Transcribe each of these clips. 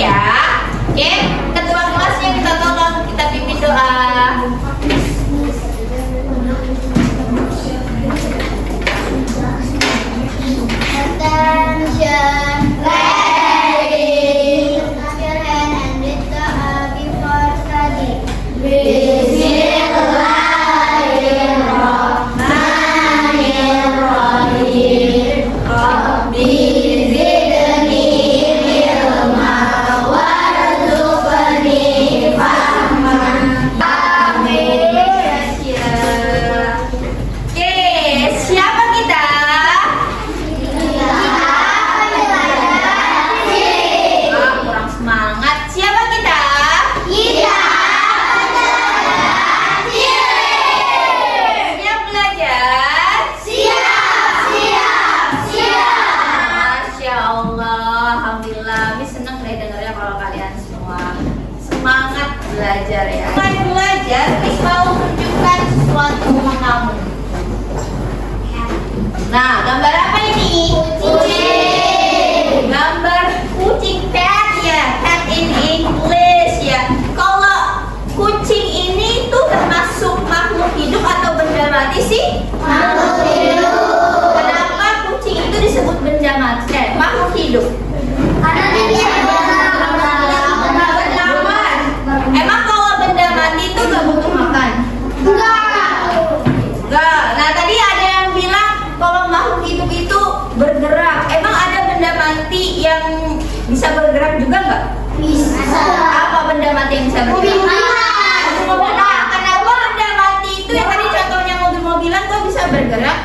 ya. Oke, ketua kelasnya kita tolong, kita pimpin doa. Attention, ready. Clap your hand and read the before study. Bismillahirrahmanirrahim. Rabbi zidni ilma warzuqni fahman. Amin. Oke, siapa kita? Kurang semangat. Siapa kita? Siap belajar? Masya Allah, Alhamdulillah. Miss seneng deh dengarnya kalau kalian semua semangat belajar ya. Mulai belajar, Miss mau tunjukkan sesuatu sama kamu. Nah, gambar apa ini? Kucing. Gambar kucing, cat ya, cat in English ya. Kalau kucing ini tuh termasuk makhluk hidup atau benda mati sih? Makhluk hidup. Kenapa kucing itu disebut benda mati? Makhluk hidup. Karena dia Bernapas. Emang kalau benda mati itu gak butuh makan? Enggak. Nah tadi ada yang bilang kalau makhluk hidup itu bergerak. Emang ada benda mati yang bisa bergerak juga nggak? Bisa. Apa benda mati yang bisa bergerak? Mobil-mobilan. Nah, kenapa benda mati itu yang tadi contohnya mobil-mobilan kok bisa bergerak?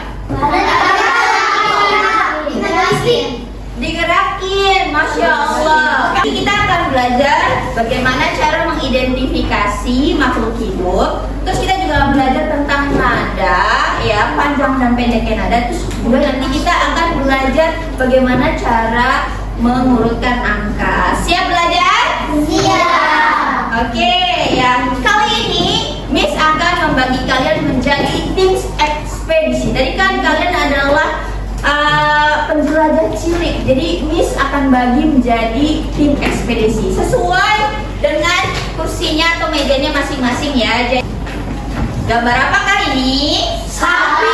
Digerakin, Masya Allah. Kita akan belajar bagaimana cara mengidentifikasi makhluk hidup. Terus kita juga akan belajar tentang nada, ya, panjang dan pendeknya nada. Terus juga nanti kita akan belajar bagaimana cara mengurutkan angka. Siap belajar? Oke, ya. Kali ini Miss akan membagi kalian menjadi tim ekspedisi. Tadi kan kalian adalah penjelajah cilik. Jadi Miss akan bagi menjadi tim ekspedisi sesuai dengan kursinya atau mejanya masing-masing ya. Jadi, gambar apakah ini? Sapi.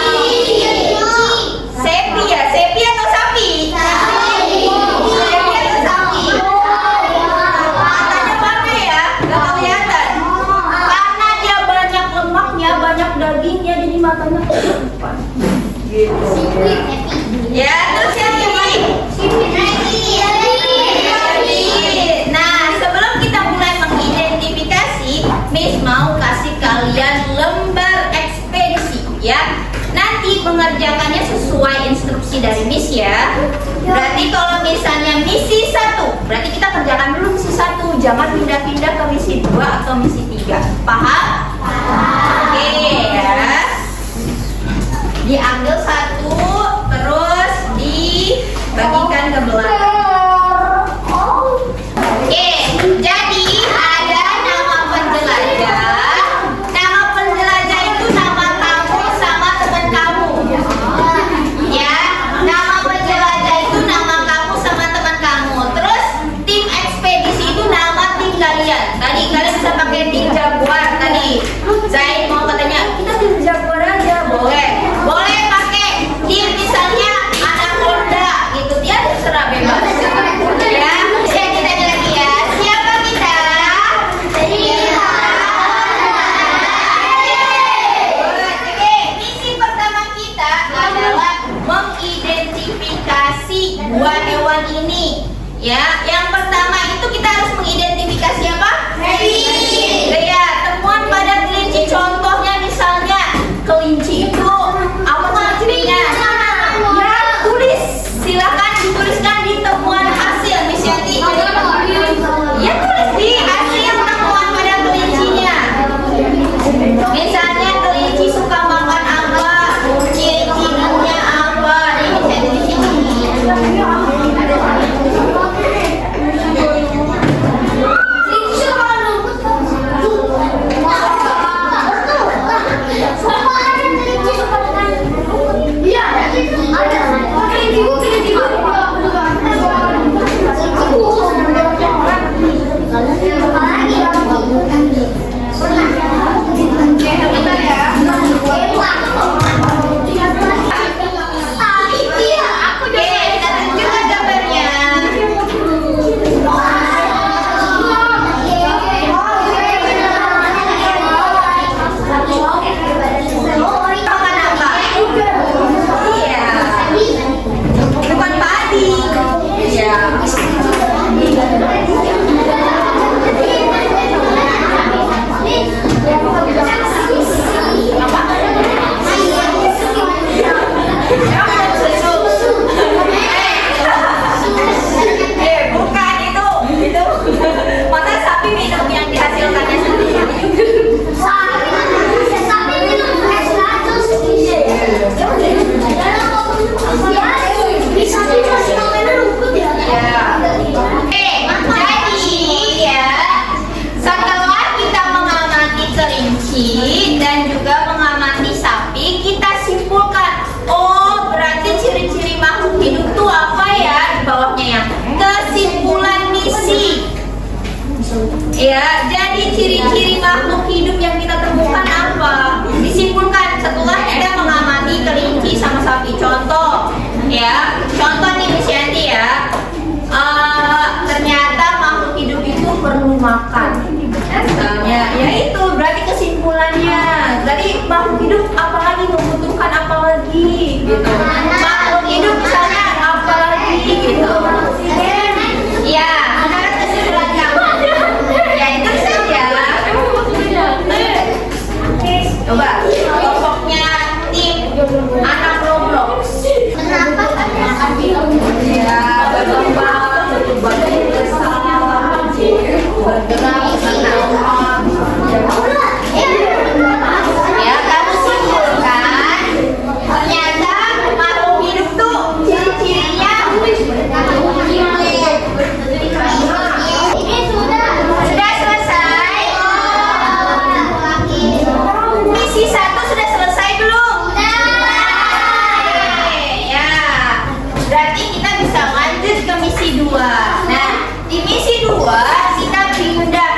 Sepi ya? Sepi atau sapi? Sepi atau sapi? Matanya pakai ya? Gak kelihatan. Karena dia banyak lemaknya, banyak dagingnya, jadi matanya depan. Gitu. Ya, terus yang ini. Nah, sebelum kita mulai mengidentifikasi, Miss mau kasih kalian lembar ekspedisi ya. Nanti mengerjakannya sesuai instruksi dari Miss ya. Berarti kalau misalnya misi 1, berarti kita kerjakan dulu misi 1. Jangan pindah-pindah ke misi 2 atau misi 3. Paham? Oke ya. Diambil 1, terus dibagikan ke belakang. Oke, jadi ada nama penjelajah. Nama penjelajah itu nama kamu sama teman kamu. Ya, nama penjelajah itu nama kamu sama teman kamu. Terus tim ekspedisi itu nama tim kalian. Tadi kalian bisa pakai tim jaguar tadi. Saya mau katanya kita tim jaguar aja, boleh. Boleh pakai tim misalnya Anaconda gitu, dia terserah bebas. Ya, saya kita lagi ya. Siapa kita? Oke, misi pertama kita adalah mengidentifikasi dua hewan ini. Ya, yang pertama itu kita harus mengidentifikasi apa? Ya, temuan pada kelinci. Contohnya misalnya kelinci itu apa cirinya? Ya, tulis. Silakan dituliskan di temuan hasil Miss Yanti. Ya, tulis di hasil temuan pada kelincinya. Misalnya kelinci suka makan apa? Ciri-cirinya apa? Ini bisa di sini. makhluk hidup apalagi membutuhkan apalagi gitu. Makhluk hidup misalnya apalagi gitu. Ya, benar kesimpulan kamu. Ya itu saja. Coba kelompoknya tim anak Roblox. Kenapa? Ya, berkembang, bergerak, senang. Ya, kamu simpulkan. Ternyata makhluk hidup tuh ciri-cirinya Ini sudah. sudah selesai. Misi 1 sudah selesai belum? Ya, berarti kita bisa lanjut ke misi 2. Nah, di misi 2 kita pindah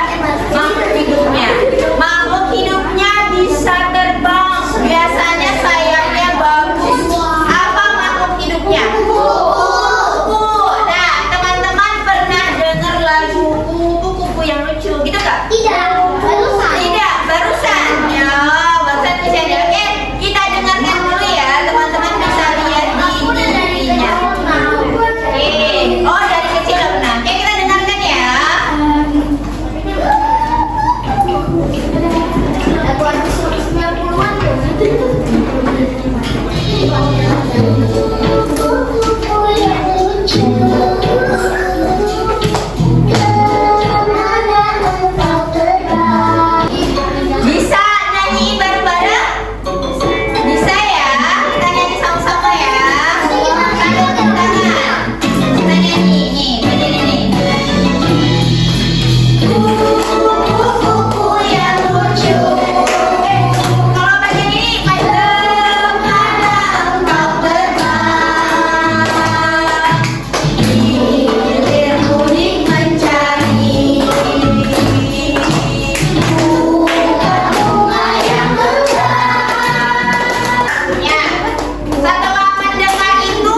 makhluk hidupnya. Makhluk hidupnya bisa terbang. Biasanya sayapnya bagus. Apa makhluk hidupnya? Kupu. Nah, teman-teman pernah dengar lagu kupu-kupu yang lucu gitu nggak? Tidak. Barusan. Tidak, barusan. Ya, barusan bisa ada. Oke, kita dengarkan dulu ya. Teman-teman bisa lihat di TV-nya. Oh, dari kecil udah pernah. Oke, kita dengarkan ya. Lagu habis 90-an Bisa nyanyi bareng-bareng? Bisa ya? Kita nyanyi sama-sama ya. Tangan tangan. Kita nyanyi nih, berdiri nih. Kupu-kupu yang lucu. Kalau bagian ini, kemana engkau terbang? Hilir mudik mencari bunga yang ya, setelah mendengar itu,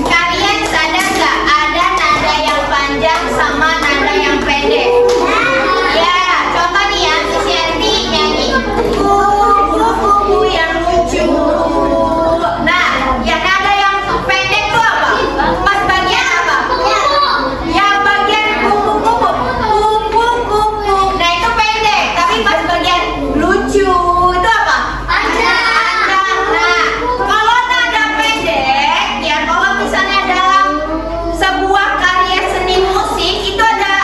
kalian sadar nggak ada nada yang panjang sama nada yang pendek? Ya, contoh nih ya, Miss Yanti nyanyi kupu-kupu yang lucu. Nah, ya nada yang pendek tuh apa? Pas bagian apa? Yang bagian kupu-kupu, kupu-kupu. Nah itu pendek, tapi pas bagian lucu itu apa? Panjang. Nah, kalau nada pendek, ya kalau misalnya dalam sebuah karya seni musik itu ada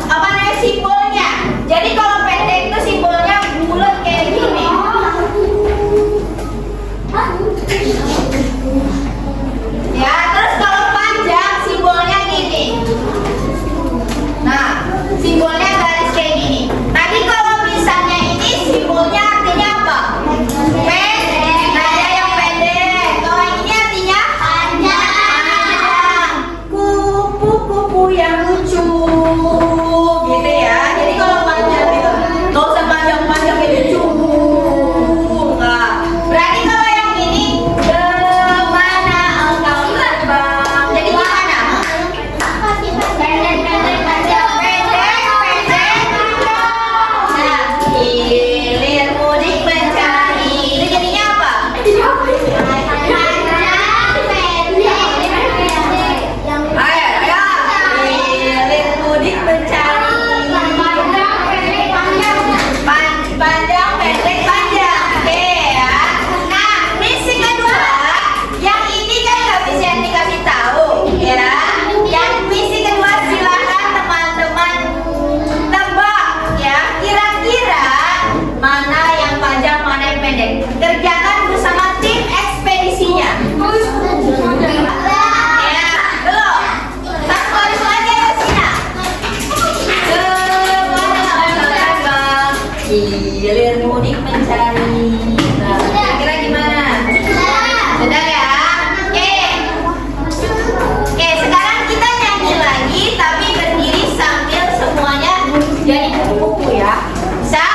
apa namanya simbolnya. Jadi kalau pendek itu simbolnya bulat kayak gini. Ya, terus kalau panjang simbolnya gini. Nah, simbolnya garis kayak gini. Tadi kalau misalnya ini simbolnya artinya apa? Pendek. Nada yang pendek. Kalau ini artinya panjang. Kupu-kupu yang lucu. Gitu ya. Jadi kalau panjang itu nggak usah panjang-panjang kayak lucu. Enggak. Berarti kalau yang ini kemana engkau terbang? Jadi gimana? Nah, hilir mudik mencari. Itu jadinya apa? Ayo, ayo. Hilir mudik mencari. Panjang, pendek, panjang. Oke ya. Nah, misi kedua, yang ini kan nggak bisa dikasih tahu, ya. Yang misi kedua silakan teman-teman tebak, ya. Kira-kira mana yang panjang, mana yang pendek. Kerjakan bersama tim ekspedisinya. Ya, belum. Satu lagi ya, Sina. Hilir mudik mencari. Nah, kira-kira gimana? Sudah ya? Oke. Oke, sekarang kita nyanyi lagi tapi berdiri sambil semuanya jadi kupu-kupu ya. Bisa?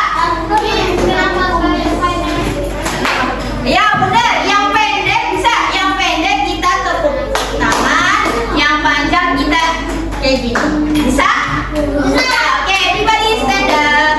Ya benar, yang pendek bisa. Yang pendek kita tepuk tangan, yang panjang kita kayak gini. Bisa? Bisa. Oke, everybody stand up.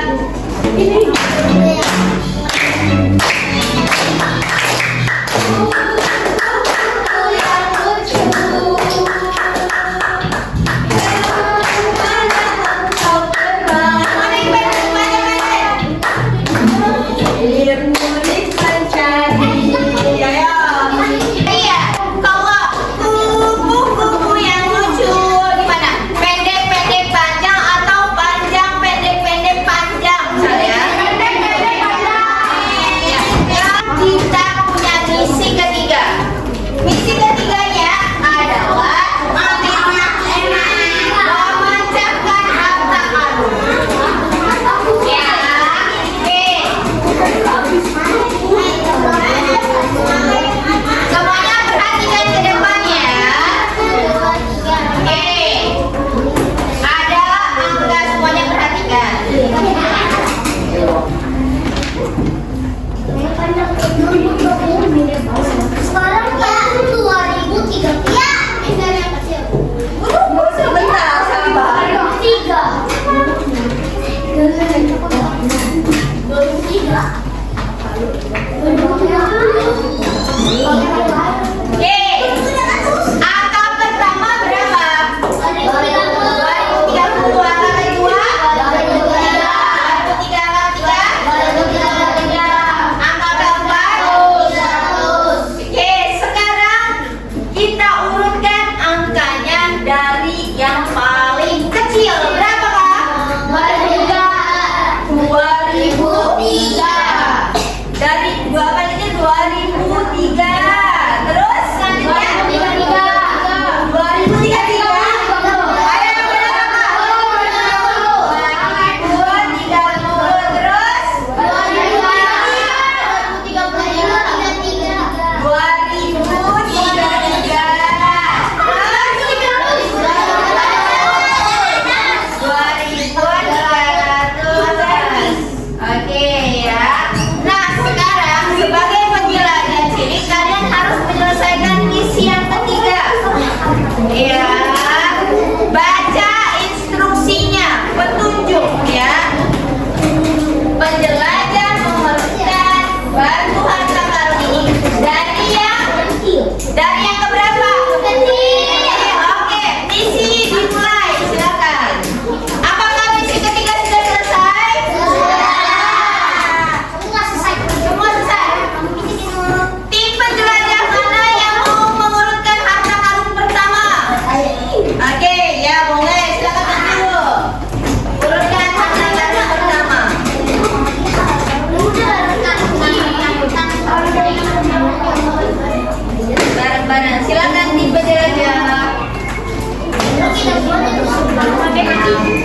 Nah,